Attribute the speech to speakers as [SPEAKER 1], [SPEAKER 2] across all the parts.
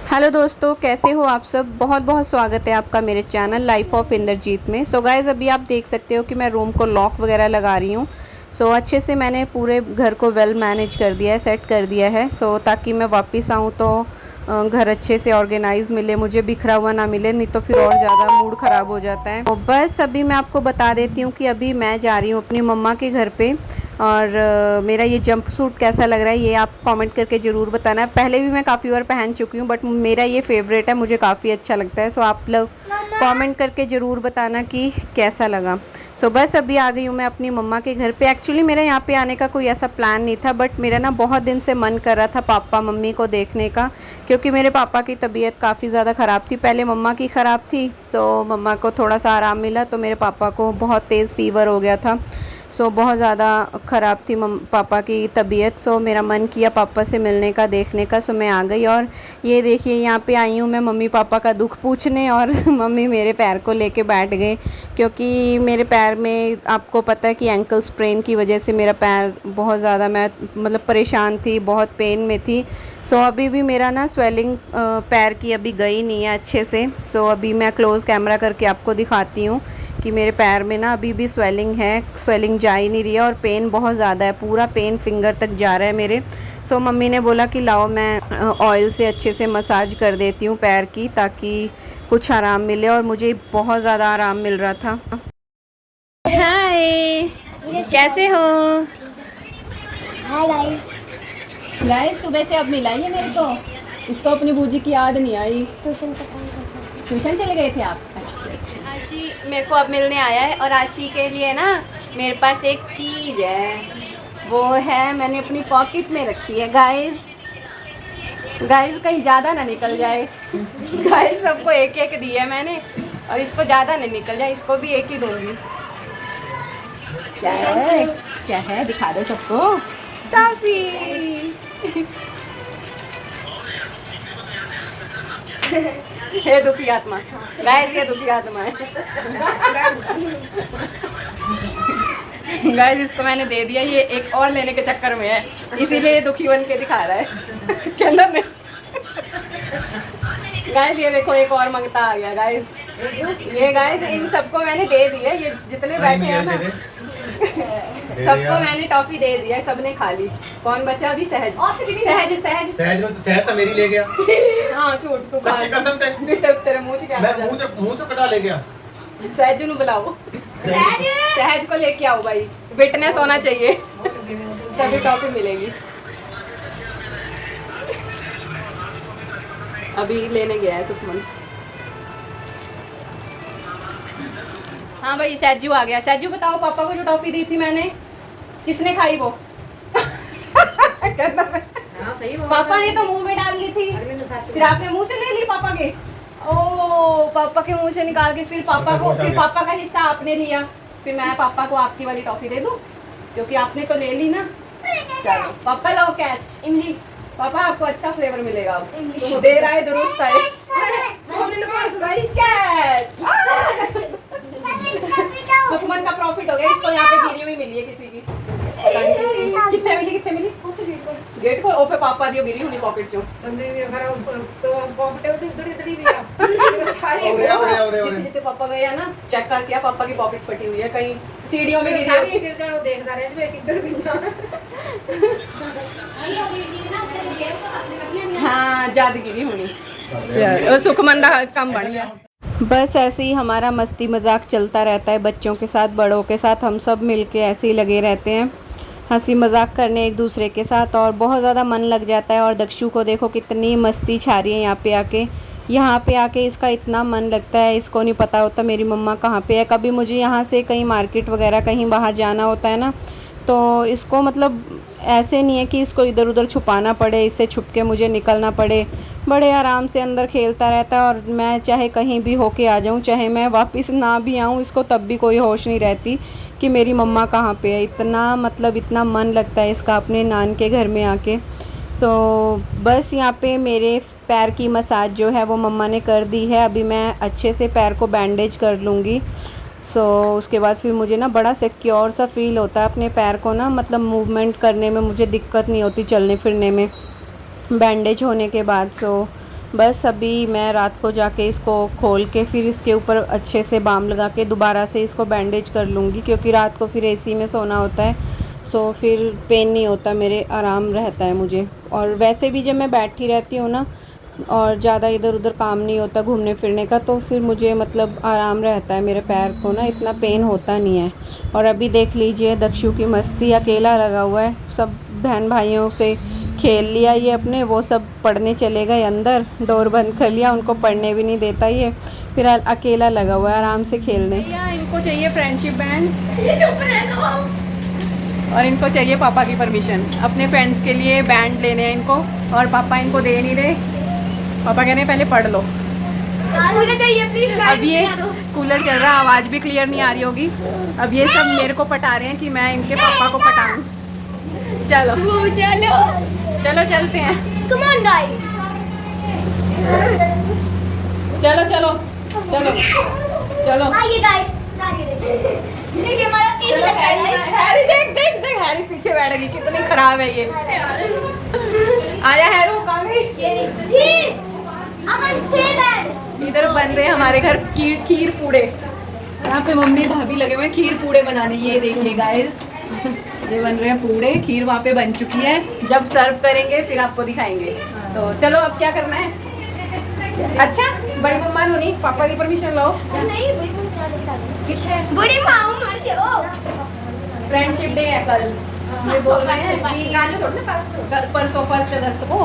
[SPEAKER 1] Hello दोस्तों, कैसे हो आप सब। बहुत बहुत स्वागत है आपका मेरे चैनल लाइफ ऑफ इंद्रजीत में। सो गाइज़, अभी आप देख सकते हो कि मैं रूम को लॉक वगैरह लगा रही हूँ। सो अच्छे से मैंने पूरे घर को वेल मैनेज कर दिया है, सेट कर दिया है। सो ताकि मैं वापस आऊँ तो घर अच्छे से ऑर्गेनाइज मिले, मुझे बिखरा हुआ ना मिले, नहीं तो फिर और ज़्यादा मूड ख़राब हो जाता है। तो बस अभी मैं आपको बता देती हूँ कि अभी मैं जा रही हूँ अपनी मम्मा के घर पे। और मेरा ये जंप सूट कैसा लग रहा है ये आप कमेंट करके ज़रूर बताना। पहले भी मैं काफ़ी बार पहन चुकी हूँ, बट मेरा ये फेवरेट है, मुझे काफ़ी अच्छा लगता है। सो आप लोग कमेंट करके ज़रूर बताना कि कैसा लगा। सो बस अभी आ गई हूँ मैं अपनी मम्मा के घर पे। एक्चुअली मेरा यहाँ पे आने का कोई ऐसा प्लान नहीं था, बट मेरा ना बहुत दिन से मन कर रहा था पापा मम्मी को देखने का, क्योंकि मेरे पापा की तबीयत काफ़ी ज़्यादा ख़राब थी। पहले मम्मा की ख़राब थी, सो मम्मा को थोड़ा सा आराम मिला, तो मेरे पापा को बहुत तेज़ फ़ीवर हो गया था। सो बहुत ज़्यादा ख़राब थी पापा की तबीयत। सो मेरा मन किया पापा से मिलने का, देखने का। सो मैं आ गई और ये देखिए यहाँ पे आई हूँ मैं मम्मी पापा का दुख पूछने। और मम्मी मेरे पैर को लेके बैठ गए, क्योंकि मेरे पैर में आपको पता है कि एंकल स्प्रेन की वजह से मेरा पैर बहुत ज़्यादा, मैं मतलब परेशान थी, बहुत पेन में थी। सो अभी भी मेरा ना स्वेलिंग पैर की अभी गई नहीं है अच्छे से। सो अभी मैं क्लोज़ कैमरा करके आपको दिखाती हूँ कि मेरे पैर में ना अभी भी स्वेलिंग है, स्वेलिंग जा ही नहीं रही है और पेन बहुत ज़्यादा है, पूरा पेन फिंगर तक जा रहा है मेरे। सो मम्मी ने बोला कि लाओ मैं ऑयल से अच्छे से मसाज कर देती हूँ पैर की, ताकि कुछ आराम मिले। और मुझे बहुत ज़्यादा आराम मिल रहा था। हाय, कैसे हो।
[SPEAKER 2] Hi guys.
[SPEAKER 1] गाइस, सुबह से अब मिला ही है मेरे को। इसको अपनी बूजी की याद नहीं आई।
[SPEAKER 2] ट्यूशन पे काम करता हूँ।
[SPEAKER 1] ट्यूशन चले गए थे आप। अच्छा। आशी मेरे को अब मिलने आया है, और आशी के लिए ना मेरे पास एक चीज़ है, वो है मैंने अपनी पॉकेट में रखी है। गाइस कहीं ज़्यादा ना निकल जाए। गाइस सबको एक एक दिया है मैंने, और इसको ज़्यादा ना निकल जाए, इसको भी एक ही दूंगी। क्या है दिखा दो सबको। टॉफी। हे दुखी आत्मा। गाइस ये दुखी आत्मा है। गाइस इसको मैंने दे दिया, ये एक और लेने के चक्कर में है, इसीलिए ये दुखी बन के दिखा रहा है। के अंदर में गाइस ये देखो एक और मंगता आ गया। गाइस ये गाइस इन सबको मैंने दे दिया, ये जितने बैठे हैं ना सबको मैंने टॉफी दे दिया, सबने खा ली। कौन बचा अभी? सहज
[SPEAKER 3] तो मेरी ले गया।
[SPEAKER 1] हाँ झूठ तू
[SPEAKER 3] सच्ची कसम
[SPEAKER 1] तेरे मुंह से क्या
[SPEAKER 3] मुंह तो कटा ले गया।
[SPEAKER 1] सहज नु बुलाओ, सहज को लेके आओ भाई, विटनेस होना चाहिए तभी टॉफी मिलेगी। अभी लेने गया है सुखमन। हाँ भाई सैजू आ गया। सैजू बताओ पापा को जो टॉफी दी थी मैंने, किसने खाई वो?
[SPEAKER 4] हाँ, सही
[SPEAKER 1] पापा ने तो मुंह में डाल ली थी, फिर आपने मुंह से ले ली पापा के। ओ पापा के मुंह से निकाल के फिर पापा को, फिर पापा का हिस्सा आपने लिया। फिर मैं पापा को आपकी वाली टॉफी दे दूं, क्योंकि आपने तो ले ली ना। चलो पापा लो कैच। इमली पापा आपको अच्छा फ्लेवर मिलेगा अब। तो दे रहा है दुरुस्त है। कैच। सुखमन का प्रॉफिट हो गया, इसको यहाँ पे गिरी हुई मिली है किसी की। कितने मिली? गेट को ओपे पापा दियो गिरी हुई पॉकेट चो। जितने पापा गए है ना, चेक कर किया पापा की पॉकेट फटी हुई है, कहीं सीढ़ियों में गिरी हाँ ज्यादा गिरी होनी। सुखमन का काम बढ़ गया। बस ऐसे ही हमारा मस्ती मजाक चलता रहता है, बच्चों के साथ बड़ों के साथ हम सब मिलके ऐसे ही लगे रहते हैं, हंसी मजाक करने एक दूसरे के साथ, और बहुत ज़्यादा मन लग जाता है। और दक्षु को देखो कितनी मस्ती छा रही है यहाँ पे आके इसका इतना मन लगता है, इसको नहीं पता होता मेरी मम्मा कहाँ पे है। कभी मुझे यहाँ से कहीं मार्केट वगैरह कहीं बाहर जाना होता है ना, तो इसको मतलब ऐसे नहीं है कि इसको इधर उधर छुपाना पड़े, इससे छुप के मुझे निकलना पड़े। बड़े आराम से अंदर खेलता रहता है, और मैं चाहे कहीं भी होके आ जाऊँ, चाहे मैं वापस ना भी आऊँ, इसको तब भी कोई होश नहीं रहती कि मेरी मम्मा कहाँ पे है। इतना मतलब इतना मन लगता है इसका अपने नान के घर में आके। सो बस यहाँ पे मेरे पैर की मसाज जो है वो मम्मा ने कर दी है। अभी मैं अच्छे से पैर को बैंडेज कर लूँगी। उसके बाद फिर मुझे ना बड़ा सिक्योर सा फील होता है अपने पैर को ना, मतलब मूवमेंट करने में मुझे दिक्कत नहीं होती, चलने फिरने में बैंडेज होने के बाद। बस अभी मैं रात को जाके इसको खोल के फिर इसके ऊपर अच्छे से बाम लगा के दोबारा से इसको बैंडेज कर लूँगी, क्योंकि रात को फिर एसी में सोना होता है। सो फिर पेन नहीं होता, मेरे आराम रहता है मुझे। और वैसे भी जब मैं बैठी रहती हूँ ना और ज़्यादा इधर उधर काम नहीं होता घूमने फिरने का, तो फिर मुझे मतलब आराम रहता है, मेरे पैर को ना इतना पेन होता नहीं है। और अभी देख लीजिए दक्षु की मस्ती, अकेला लगा हुआ है। सब बहन भाइयों से खेल लिया ये अपने, वो सब पढ़ने चले गए अंदर, डोर बंद कर लिया, उनको पढ़ने भी नहीं देता ये, फिर अकेला लगा हुआ है आराम से खेलने। इनको चाहिए फ्रेंडशिप बैंड और इनको चाहिए पापा की परमिशन अपने फ्रेंड्स के लिए बैंड लेने हैं इनको, और पापा इनको दे नहीं रहे। पापा कह रहे हैं पहले पढ़ लो। अब ये कूलर चल रहा है, आवाज़ भी क्लियर नहीं आ रही होगी। अब ये सब मेरे को पटा रहे हैं कि मैं इनके पापा को पटाऊं। चलो चलो चलते हैं।
[SPEAKER 2] Come on guys.
[SPEAKER 1] चलो चलो चलो चलो
[SPEAKER 2] आइए guys. देखिए हमारा इस
[SPEAKER 1] हैरी, देख देख देख हैरी पीछे बैठ गई, कितनी खराब है ये। आया हैरू, कहाँ गई? इधर बन रहे हैं हमारे घर खीर पूड़े। यहाँ पे मम्मी भाभी लगे हुए हैं खीर पूड़े बनाने। ये देखिए गाइस, ये बन रहे हैं पूड़े, खीर वहाँ पे बन चुकी है। जब सर्व करेंगे फिर आपको दिखाएंगे। तो चलो अब क्या करना है? अच्छा बड़ी मम्मा नहीं, पापा की परमिशन लो।
[SPEAKER 2] बड़ी माँ मर जाओ।
[SPEAKER 1] फ्रेंडशिप डे है कल, ये बोल रहे हैं कि कल परसों 1 अगस्त को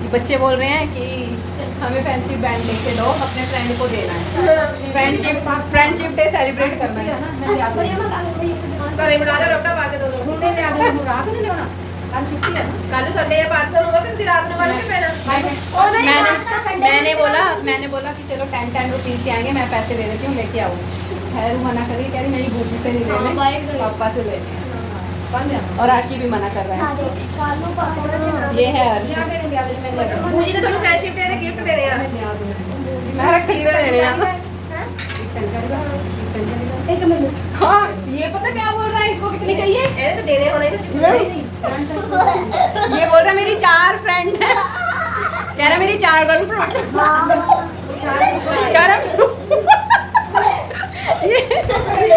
[SPEAKER 1] ये बच्चे बोल रहे हैं कि हमें फ्रेंडशिप बैंड लेके दो, अपने फ्रेंड को देना है। फ्रेंडशिप डे सेलिब्रेट करना है। मैंने बोला कि चलो 10 रुपीज़ के आएंगे, मैं पैसे दे देती हूँ, लेके आओ। हैरू मना करी, कह रही मेरी भूखी से नहीं लेने, पापा से लेने। और आशी भी मना कर रहा है। ये है अर्शी।
[SPEAKER 4] पूजी ने ਤੁਹਾਨੂੰ फ्रेंडशिप डे ਦੇ गिफ्ट देने ਆ।
[SPEAKER 1] मैं रखड़ी दे देने आ।
[SPEAKER 2] एक मिनट।
[SPEAKER 1] हाँ ये पता क्या बोल रहा है, इसको कितनी चाहिए?
[SPEAKER 4] ਇਹਦੇ ਤਾਂ ਦੇਣੇ ਹੋਣੇ
[SPEAKER 1] ये बोल रहा है मेरी 4 फ्रेंड है, कह रहा मेरी 4 गर्लफ्रेंड। कह रहा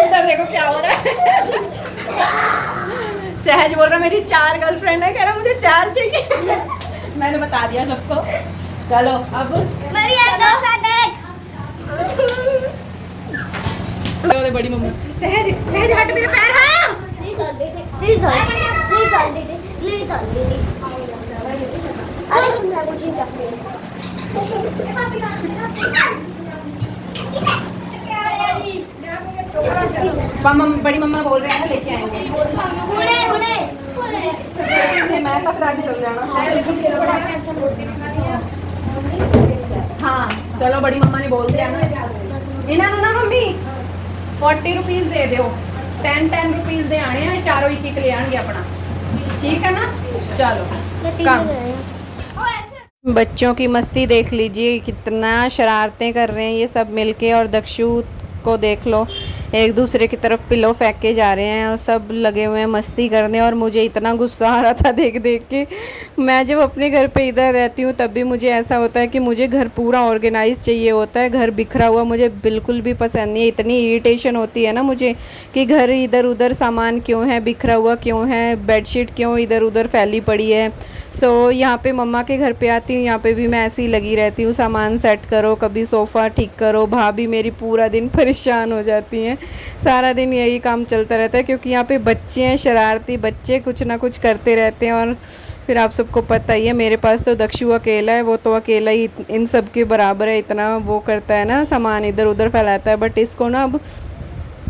[SPEAKER 1] इधर देखो क्या हो रहा है। सहज बोल रहा मेरी 4 गर्लफ्रेंड है, कह रहा मुझे 4 चाहिए। मैंने बता दिया सबको। चलो अब
[SPEAKER 2] मेरी एक गर्लफ्रेंड है।
[SPEAKER 1] बड़ी मम्मी सहज सहज हट मेरे पैर। हाँ
[SPEAKER 2] प्लीज
[SPEAKER 1] बड़ी मम्मा बोल रहे हैं लेके आएंगे। मैं पकड़ा के चल जाना। हाँ चलो बड़ी मम्मा ने बोल दिया ना, इन्होंने ना मम्मी 40 रुपीज़ दे दो, 10 रुपीज़ दे आने हैं, चारों एक ले आएंगे अपना, ठीक है ना? चलो काम। बच्चों की मस्ती देख लीजिए, कितना शरारतें कर रहे हैं ये सब मिलके। और दक्षु को देख लो, एक दूसरे की तरफ पिलो फेंक के जा रहे हैं और सब लगे हुए हैं मस्ती करने। और मुझे इतना गुस्सा आ रहा था देख देख के। मैं जब अपने घर पे इधर रहती हूँ तब भी मुझे ऐसा होता है कि मुझे घर पूरा ऑर्गेनाइज चाहिए होता है। घर बिखरा हुआ मुझे बिल्कुल भी पसंद नहीं है। इतनी इरिटेशन होती है ना मुझे कि घर इधर उधर सामान क्यों है बिखरा हुआ, क्यों है बेडशीट क्यों इधर उधर फैली पड़ी है। सो यहाँ पे मम्मा के घर पे आती हूँ, यहाँ पे भी मैं ऐसे ही लगी रहती हूँ, सामान सेट करो, कभी सोफ़ा ठीक करो। भाभी मेरी पूरा दिन परेशान हो जाती हैं, सारा दिन यही काम चलता रहता है, क्योंकि यहाँ पे बच्चे हैं, शरारती बच्चे कुछ ना कुछ करते रहते हैं। और फिर आप सबको पता ही है मेरे पास तो दक्षु अकेला है, वो तो अकेला ही इन सब के बराबर है, इतना वो करता है ना, सामान इधर उधर फैलाता है। बट इसको ना अब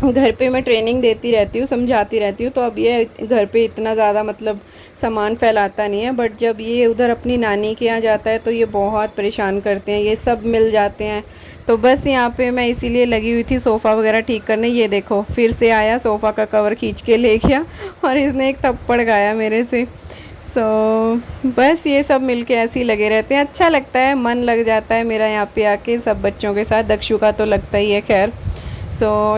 [SPEAKER 1] घर पे मैं ट्रेनिंग देती रहती हूँ, समझाती रहती हूँ, तो अब ये घर पे इतना ज़्यादा मतलब सामान फैलाता नहीं है। बट जब ये उधर अपनी नानी के यहाँ जाता है तो ये बहुत परेशान करते हैं, ये सब मिल जाते हैं। तो बस यहाँ पे मैं इसीलिए लगी हुई थी सोफ़ा वगैरह ठीक करने। ये देखो फिर से आया, सोफ़ा का कवर खींच के ले गया और इसने एक थप्पड़ खाया मेरे से। बस ये सब मिलके ऐसे ही लगे रहते हैं, अच्छा लगता है, मन लग जाता है मेरा यहाँ पे आके सब बच्चों के साथ। दक्षु का तो लगता ही है खैर।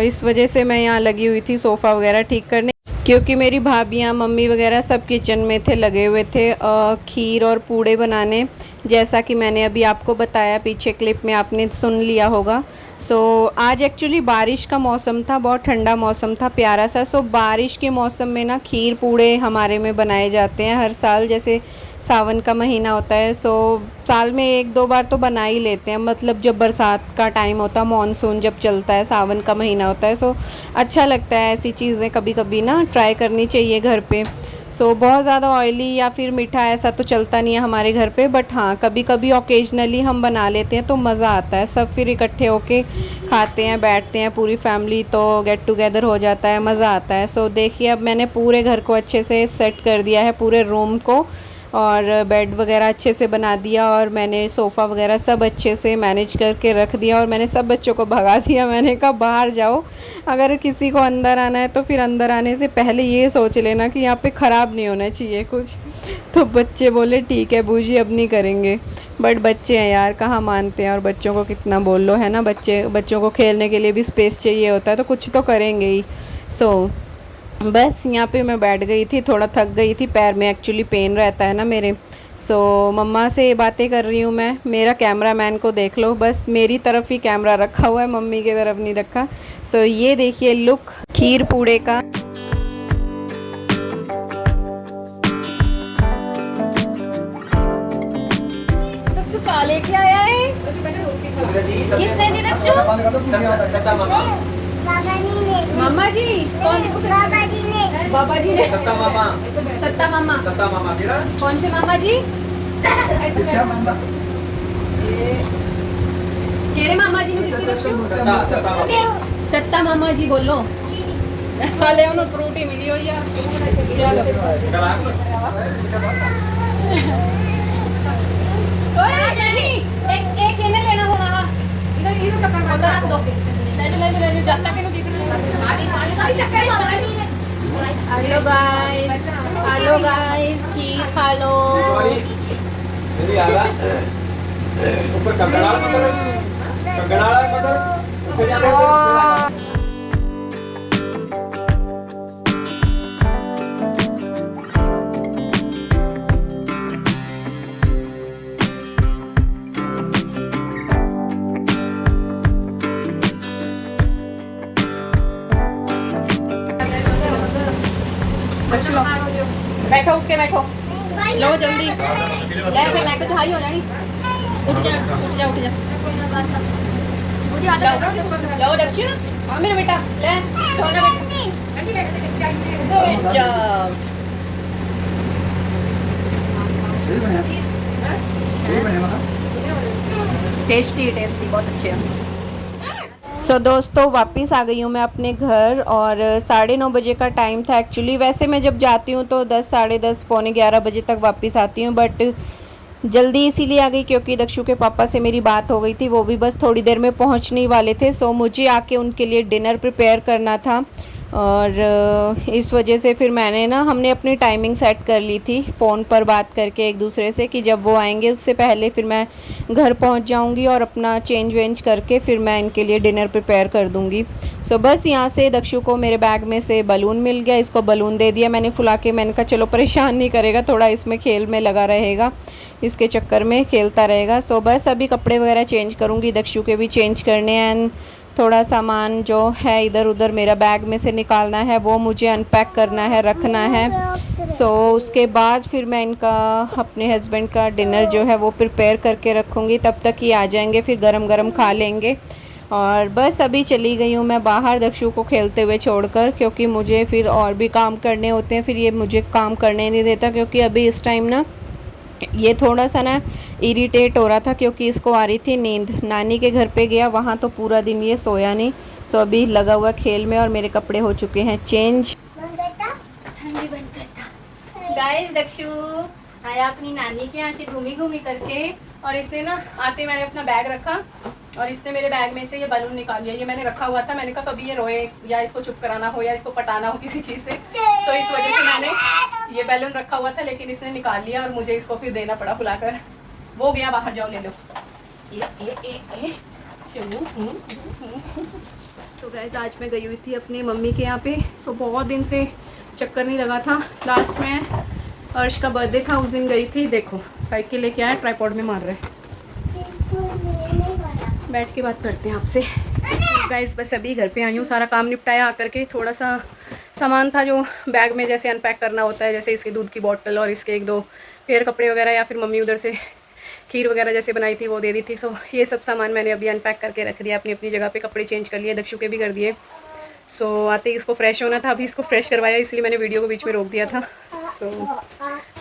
[SPEAKER 1] इस वजह से मैं यहाँ लगी हुई थी सोफ़ा वगैरह ठीक करने। क्योंकि मेरी भाभियाँ मम्मी वगैरह सब किचन में थे, लगे हुए थे खीर और पूड़े बनाने, जैसा कि मैंने अभी आपको बताया, पीछे क्लिप में आपने सुन लिया होगा। सो आज एक्चुअली बारिश का मौसम था, बहुत ठंडा मौसम था, प्यारा सा। सो बारिश के मौसम में ना खीर पूड़े हमारे में बनाए जाते हैं हर साल, जैसे सावन का महीना होता है। सो साल में 1-2 बार तो बना ही लेते हैं, मतलब जब बरसात का टाइम होता है, मॉनसून जब चलता है, सावन का महीना होता है। सो अच्छा लगता है, ऐसी चीज़ें कभी कभी ना ट्राई करनी चाहिए घर पे। सो बहुत ज़्यादा ऑयली या फिर मीठा ऐसा तो चलता नहीं है हमारे घर पे, बट हाँ कभी कभी ओकेजनली हम बना लेते हैं तो मज़ा आता है। सब फिर इकट्ठे होके खाते हैं, बैठते हैं पूरी फैमिली, तो गेट टुगेदर हो जाता है, मज़ा आता है। सो देखिए अब मैंने पूरे घर को अच्छे से सेट कर दिया है, पूरे रूम को, और बेड वगैरह अच्छे से बना दिया, और मैंने सोफ़ा वगैरह सब अच्छे से मैनेज करके रख दिया, और मैंने सब बच्चों को भगा दिया। मैंने कहा बाहर जाओ, अगर किसी को अंदर आना है तो फिर अंदर आने से पहले ये सोच लेना कि यहाँ पे ख़राब नहीं होना चाहिए कुछ। तो बच्चे बोले ठीक है बूजी अब नहीं करेंगे, बट बच्चे हैं यार, कहाँ मानते हैं, और बच्चों को कितना बोल लो, है ना। बच्चों को खेलने के लिए भी स्पेस चाहिए होता है, तो कुछ तो करेंगे ही। सो बस यहाँ पे मैं बैठ गई थी, थोड़ा थक गई थी, पैर में एक्चुअली पेन रहता है ना मेरे। सो मम्मा से बातें कर रही हूँ मैं। मेरा कैमरामैन को देख लो, बस मेरी तरफ ही कैमरा रखा हुआ है, मम्मी की तरफ नहीं रखा। सो ये देखिए लुक खीर पूड़े का।
[SPEAKER 4] दक्षु काले क्या आया है? किसने दी दक्षु? मामा जी। कौन? बाबा जी ने। सत्ता मामा कौन से मामा जी? केड़े मामा जी ने दिती दक्षु? सत्ता मामा जी बोलो। हाले उन्हें फ्रूटी मिली हुई है। चलो ओए नहीं, एक इन्हें लेना होना। इधर इधर टपका उधर रख दो। ले लो जाता के नु दिख रहा है। हेलो गाइस खीर खा लो।
[SPEAKER 3] ऊपर कंगड़ा
[SPEAKER 4] बैठो, उठ के बैठो, लो जल्दी ले, फिर मैं तो चाही हो जानी। उठ जा लो दक्षु, हाँ मेरा बेटा ले, छोड़ना बेटा। टेस्टी बहुत अच्छे हैं।
[SPEAKER 1] सो दोस्तों वापस आ गई हूँ मैं अपने घर, और 9:30 बजे का टाइम था एक्चुअली। वैसे मैं जब जाती हूँ तो 10, 10:30, पौने 11 बजे तक वापस आती हूँ, बट जल्दी इसीलिए आ गई क्योंकि दक्षु के पापा से मेरी बात हो गई थी, वो भी बस थोड़ी देर में पहुँचने ही वाले थे। सो मुझे आके उनके लिए डिनर प्रिपेयर करना था, और इस वजह से फिर हमने अपनी टाइमिंग सेट कर ली थी फ़ोन पर बात करके एक दूसरे से, कि जब वो आएंगे उससे पहले फिर मैं घर पहुंच जाऊंगी, और अपना चेंज वेंज करके फिर मैं इनके लिए डिनर प्रिपेयर कर दूंगी। सो बस यहाँ से दक्षु को मेरे बैग में से बलून मिल गया, इसको बलून दे दिया मैंने फुला के। मैंने कहा चलो परेशान नहीं करेगा, थोड़ा इसमें खेल में लगा रहेगा, इसके चक्कर में खेलता रहेगा। सो बस अभी कपड़े वगैरह चेंज करूँगी, दक्षु के भी चेंज करने हैं, थोड़ा सामान जो है इधर उधर मेरा बैग में से निकालना है, वो मुझे अनपैक करना है, रखना है। सो उसके बाद फिर मैं इनका अपने हस्बैंड का डिनर जो है वो प्रिपेयर करके रखूँगी, तब तक ये आ जाएंगे, फिर गरम गरम खा लेंगे। और बस अभी चली गई हूँ मैं बाहर दक्षु को खेलते हुए छोड़कर, क्योंकि मुझे फिर और भी काम करने होते हैं, फिर ये मुझे काम करने नहीं देता, क्योंकि अभी इस टाइम ना ये थोड़ा सा ना इरिटेट हो रहा था, क्योंकि इसको आ रही थी नींद। नानी के घर पे गया, वहाँ तो पूरा दिन ये सोया नहीं। सो अभी लगा हुआ खेल में, और मेरे कपड़े हो चुके हैं चेंज।
[SPEAKER 4] गाइस दक्षु आया अपनी नानी के यहाँ से घूमी करके, और इसने ना आते मैंने अपना बैग रखा, और इसने मेरे बैग में से ये बलून निकाल लिया। ये मैंने रखा हुआ था, मैंने कहा कभी ये रोए या इसको चुप कराना हो या इसको पटाना हो किसी चीज़ से, तो इस वजह से मैंने ये बैलून रखा हुआ था, लेकिन इसने निकाल लिया और मुझे इसको फिर देना पड़ा फुलाकर। वो गया बाहर, जाओ ले लो। सो गाइस आज मैं गई हुई थी अपनी मम्मी के यहाँ पे। सो बहुत दिन से चक्कर नहीं लगा था। लास्ट में अर्श का बर्थडे था, उस दिन गई थी। देखो साइकिल लेके आया, ट्राइपॉड में मार रहे हैं। बैठ के बात करते हैं आपसे। गाइस बस अभी घर पे आई हूँ, सारा काम निपटाया आकर के। थोड़ा सा सामान था जो बैग में जैसे अनपैक करना होता है, जैसे इसके दूध की बोतल और इसके 1-2 पेयर कपड़े वगैरह, या फिर मम्मी उधर से खीर वगैरह जैसे बनाई थी वो दे दी थी। सो ये सब सामान मैंने अभी अनपैक करके रख दिया अपनी अपनी जगह पे। कपड़े चेंज कर लिए, दक्षु के भी कर दिए। सो आते ही इसको फ्रेश होना था, अभी इसको फ्रेश करवाया, इसलिए मैंने वीडियो को बीच में रोक दिया था। सो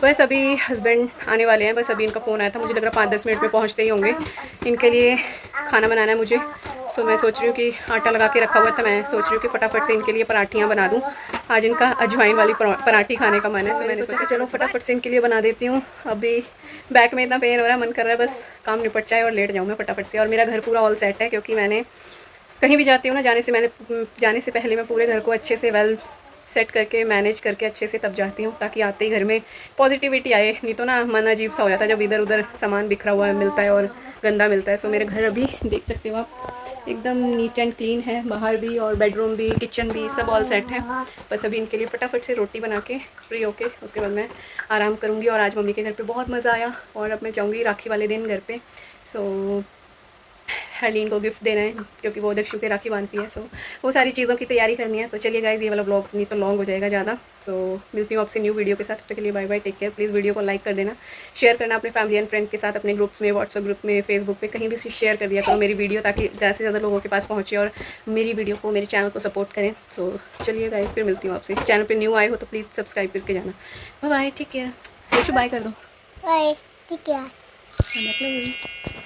[SPEAKER 4] बस अभी हस्बैंड आने वाले हैं, बस अभी इनका फ़ोन आया था। मुझे लग रहा 5-10 मिनट में पहुँचते ही होंगे। इनके लिए खाना बनाना है मुझे। सो मैं सोच रही हूँ कि आटा लगा के रखा हुआ था, मैं सोच रही हूँ कि फटाफट से इनके लिए पराठियाँ बना दूँ। आज इनका अजवाइन वाली पराठी खाने का मन है। सो मैंने सोचा चलो फटाफट से इनके लिए बना देती हूँ। अभी बैक में इतना पेन हो रहा है, मन कर रहा है बस काम निपट जाए और लेट जाऊँ मैं फटाफट से। और मेरा घर पूरा ऑल सेट है, क्योंकि मैंने कहीं भी जाती हूँ ना, जाने से पहले मैं पूरे घर को अच्छे से वेल सेट करके मैनेज करके अच्छे से तब जाती हूँ, ताकि आते ही घर में पॉजिटिविटी आए। नहीं तो ना मन अजीब सा हो जाता है जब इधर उधर सामान बिखरा हुआ मिलता है और गंदा मिलता है। सो मेरे घर अभी देख सकते हो आप, एकदम नीट एंड क्लीन है। बाहर भी और बेडरूम भी, किचन भी, सब ऑल सेट है। बस अभी इनके लिए फटाफट से रोटी बना के फ्री होके उसके बाद मैं आराम करूँगी। और आज मम्मी के घर पे बहुत मज़ा आया, और अब मैं जाऊँगी राखी वाले दिन घर पे। सो हरलीन को गिफ्ट देना है, क्योंकि वो दक्षु के राखी बांधती है। सो वो सारी चीज़ों की तैयारी करनी है। तो चलिए गाइस, ये वाला ब्लॉग नहीं तो लॉन्ग हो जाएगा ज़्यादा। सो मिलती हूँ आपसे न्यू वीडियो के साथ। तब तक के लिए bye bye, take care. Please video को लाइक कर देना, शेयर करना अपने फैमिली एंड फ्रेंड के साथ, अपने ग्रुप्स में, व्हाट्सअप ग्रुप में, फेसबुक पे, कहीं भी शेयर कर दिया करो मेरी वीडियो, ताकि ज़्यादा से ज़्यादा लोगों के पास पहुँचे और मेरी वीडियो को, मेरे चैनल को सपोर्ट करें। सो चलिए गाइस, फिर मिलती हूँ आपसे। चैनल पर न्यू आए हो तो प्लीज़ सब्सक्राइब करके जाना। Bye bye, take care. Dakshu bye कर दो।
[SPEAKER 2] बाय, ठीक है।
[SPEAKER 4] मतलब